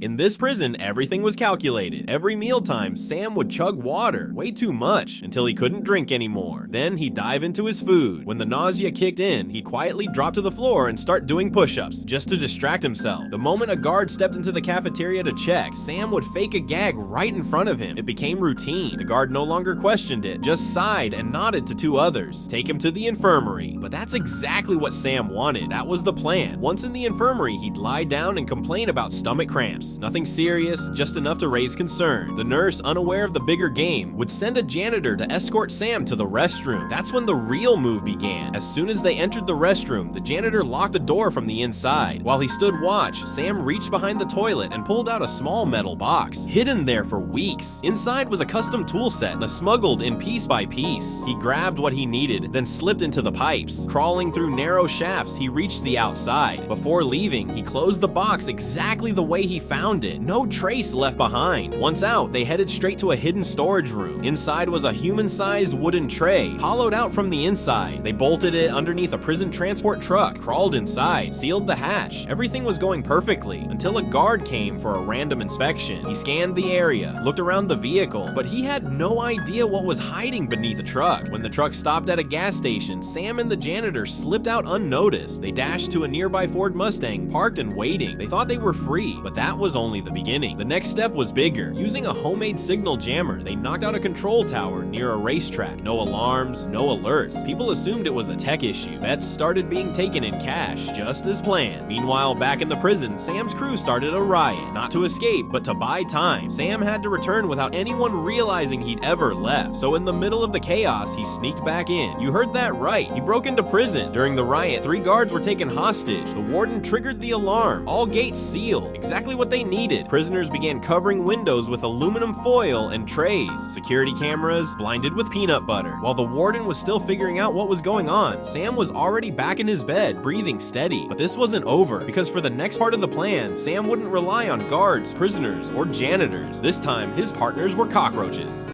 In this prison, everything was calculated. Every mealtime, Sam would chug water, way too much, until he couldn't drink anymore. Then he'd dive into his food. When the nausea kicked in, he'd quietly drop to the floor and start doing push-ups, just to distract himself. The moment a guard stepped into the cafeteria to check, Sam would fake a gag right in front of him. It became routine. The guard no longer questioned it, just sighed and nodded to two others. Take him to the infirmary. But that's exactly what Sam wanted. That was the plan. Once in the infirmary, he'd lie down and complain about stomach cramps. Nothing serious, just enough to raise concern. The nurse, unaware of the bigger game, would send a janitor to escort Sam to the restroom. That's when the real move began. As soon as they entered the restroom, the janitor locked the door from the inside. While he stood watch, Sam reached behind the toilet and pulled out a small metal box, hidden there for weeks. Inside was a custom tool set, smuggled in piece by piece. He grabbed what he needed, then slipped into the pipes. Crawling through narrow shafts, he reached the outside. Before leaving, he closed the box exactly the way he found it. No trace left behind. Once out, they headed straight to a hidden storage room. Inside was a human-sized wooden tray, hollowed out from the inside. They bolted it underneath a prison transport truck, crawled inside, sealed the hatch. Everything was going perfectly until a guard came for a random inspection. He scanned the area, looked around the vehicle, but he had no idea what was hiding beneath the truck. When the truck stopped at a gas station, Sam and the janitor slipped out unnoticed. They dashed to a nearby Ford Mustang, parked and waiting. They thought they were free, but that was only the beginning. The next step was bigger. Using a homemade signal jammer, they knocked out a control tower near a racetrack. No alarms, no alerts. People assumed it was a tech issue. Bets started being taken in cash, just as planned. Meanwhile, back in the prison, Sam's crew started a riot. Not to escape, but to buy time. Sam had to return without anyone realizing he'd ever left. So in the middle of the chaos, he sneaked back in. You heard that right. He broke into prison. During the riot, 3 guards were taken hostage. The warden triggered the alarm. All gates sealed. Exactly what they needed. Prisoners began covering windows with aluminum foil and trays. Security cameras blinded with peanut butter. While the warden was still figuring out what was going on, Sam was already back in his bed, breathing steady. But this wasn't over, because for the next part of the plan, Sam wouldn't rely on guards, prisoners, or janitors. This time, his partners were cockroaches.